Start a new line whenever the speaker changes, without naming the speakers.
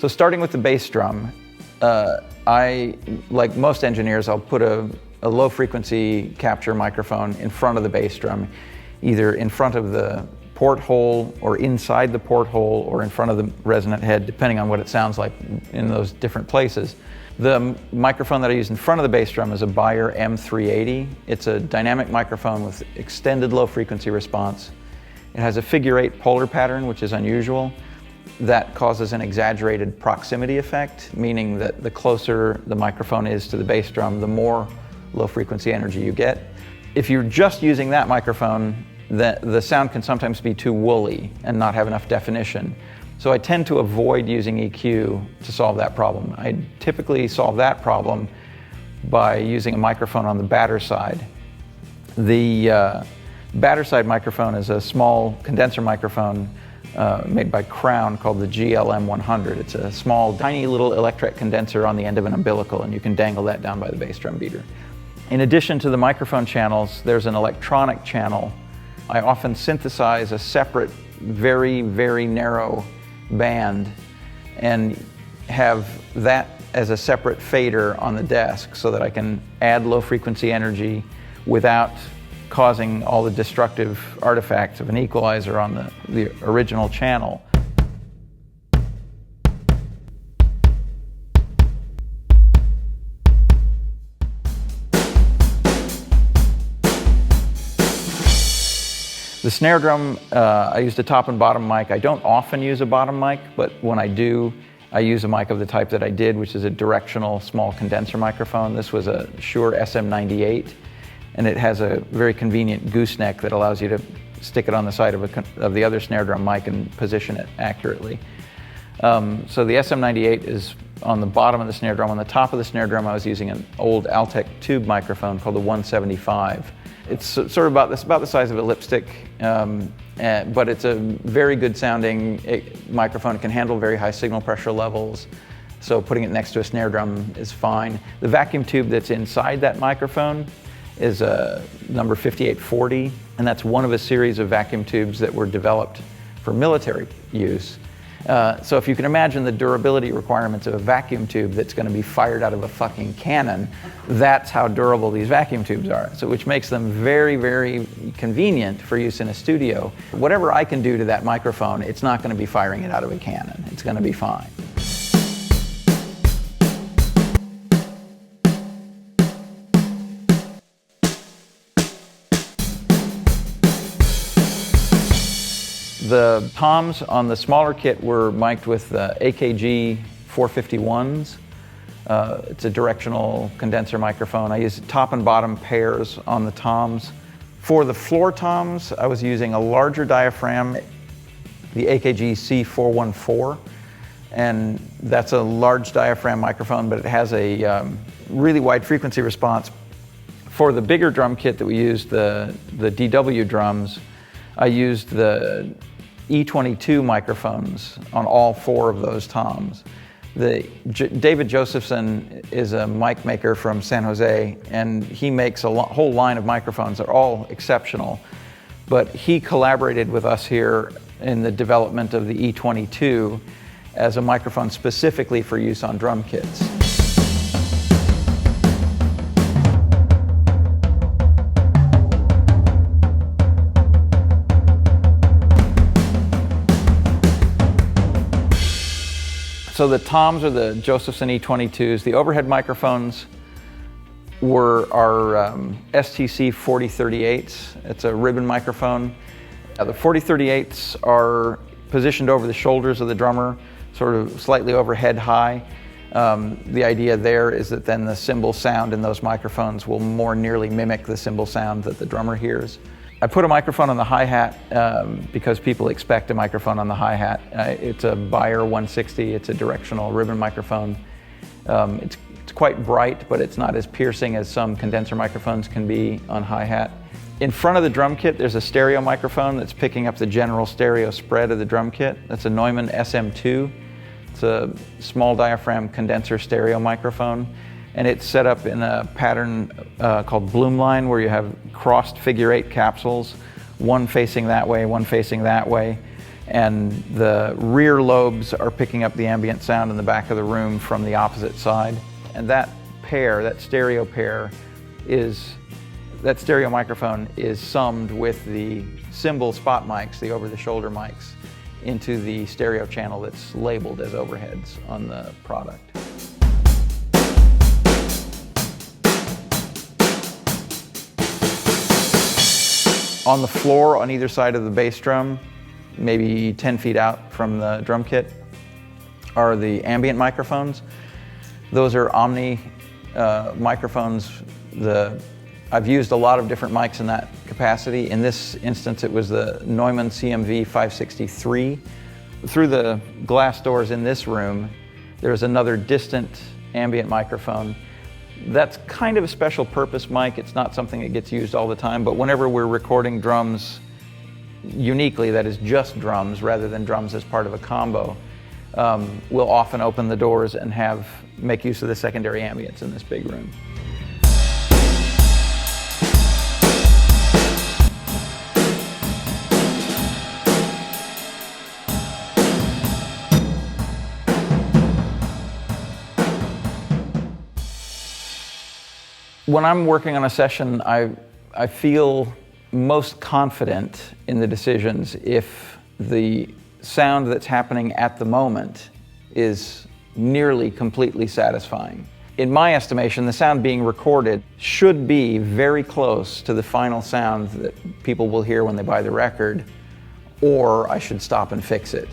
So starting with the bass drum, like most engineers, I'll put a low frequency capture microphone in front of the bass drum, either in front of the porthole or inside the porthole or in front of the resonant head, depending on what it sounds like in those different places. The microphone that I use in front of the bass drum is a Beyer M380. It's a dynamic microphone with extended low frequency response. It has a figure-8 polar pattern, which is unusual. That causes an exaggerated proximity effect, meaning that the closer the microphone is to the bass drum, the more low frequency energy you get. If you're just using that microphone, the sound can sometimes be too woolly and not have enough definition. So I tend to avoid using EQ to solve that problem. I typically solve that problem by using a microphone on the batter side. The batter side microphone is a small condenser microphone made by Crown called the GLM100. It's a small, tiny little electret condenser on the end of an umbilical, and you can dangle that down by the bass drum beater. In addition to the microphone channels, there's an electronic channel. I often synthesize a separate, very, very narrow band and have that as a separate fader on the desk so that I can add low frequency energy without causing all the destructive artifacts of an equalizer on the original channel. The snare drum, I used a top and bottom mic. I don't often use a bottom mic, but when I do, I use a mic of the type that I did, which is a directional small condenser microphone. This was a Shure SM98, and it has a very convenient gooseneck that allows you to stick it on the side of the other snare drum mic and position it accurately. So the SM98 is on the bottom of the snare drum. On the top of the snare drum, I was using an old Altec tube microphone called the 175. It's sort of about the size of a lipstick, but it's a very good sounding microphone. It can handle very high signal pressure levels, so putting it next to a snare drum is fine. The vacuum tube that's inside that microphone is a number 5840, and that's one of a series of vacuum tubes that were developed for military use. So if you can imagine the durability requirements of a vacuum tube that's going to be fired out of a fucking cannon, that's how durable these vacuum tubes are. So which makes them very, very convenient for use in a studio. Whatever I can do to that microphone, it's not going to be firing it out of a cannon. It's going to be fine. The toms on the smaller kit were mic'd with AKG 451s. It's a directional condenser microphone. I used top and bottom pairs on the toms. For the floor toms, I was using a larger diaphragm, the AKG C414, and that's a large diaphragm microphone, but it has a really wide frequency response. For the bigger drum kit that we used, the DW drums, I used the E22 microphones on all 4 of those toms. David Josephson is a mic maker from San Jose, and he makes a whole line of microphones. They're all exceptional, but he collaborated with us here in the development of the E22 as a microphone specifically for use on drum kits. So the toms are the Josephson E22s. The overhead microphones were our STC 4038s. It's a ribbon microphone. The 4038s are positioned over the shoulders of the drummer, sort of slightly overhead high. The idea there is that then the cymbal sound in those microphones will more nearly mimic the cymbal sound that the drummer hears. I put a microphone on the hi-hat because people expect a microphone on the hi-hat. It's a Beyer 160. It's a directional ribbon microphone. It's quite bright, but it's not as piercing as some condenser microphones can be on hi-hat. In front of the drum kit, there's a stereo microphone that's picking up the general stereo spread of the drum kit. That's a Neumann SM2. It's a small diaphragm condenser stereo microphone. And it's set up in a pattern called Bloomline, where you have crossed figure-8 capsules, one facing that way, one facing that way. and the rear lobes are picking up the ambient sound in the back of the room from the opposite side. And that pair, that stereo pair, that stereo microphone is summed with the cymbal spot mics, the over-the-shoulder mics, into the stereo channel that's labeled as overheads on the product. On the floor on either side of the bass drum, maybe 10 feet out from the drum kit, are the ambient microphones. Those are Omni microphones. I've used a lot of different mics in that capacity. In this instance, it was the Neumann CMV 563. Through the glass doors in this room, there's another distant ambient microphone. That's kind of a special purpose mic. It's not something that gets used all the time, but whenever we're recording drums uniquely, that is just drums rather than drums as part of a combo, we'll often open the doors and make use of the secondary ambience in this big room. When I'm working on a session, I feel most confident in the decisions if the sound that's happening at the moment is nearly completely satisfying. In my estimation, the sound being recorded should be very close to the final sound that people will hear when they buy the record, or I should stop and fix it.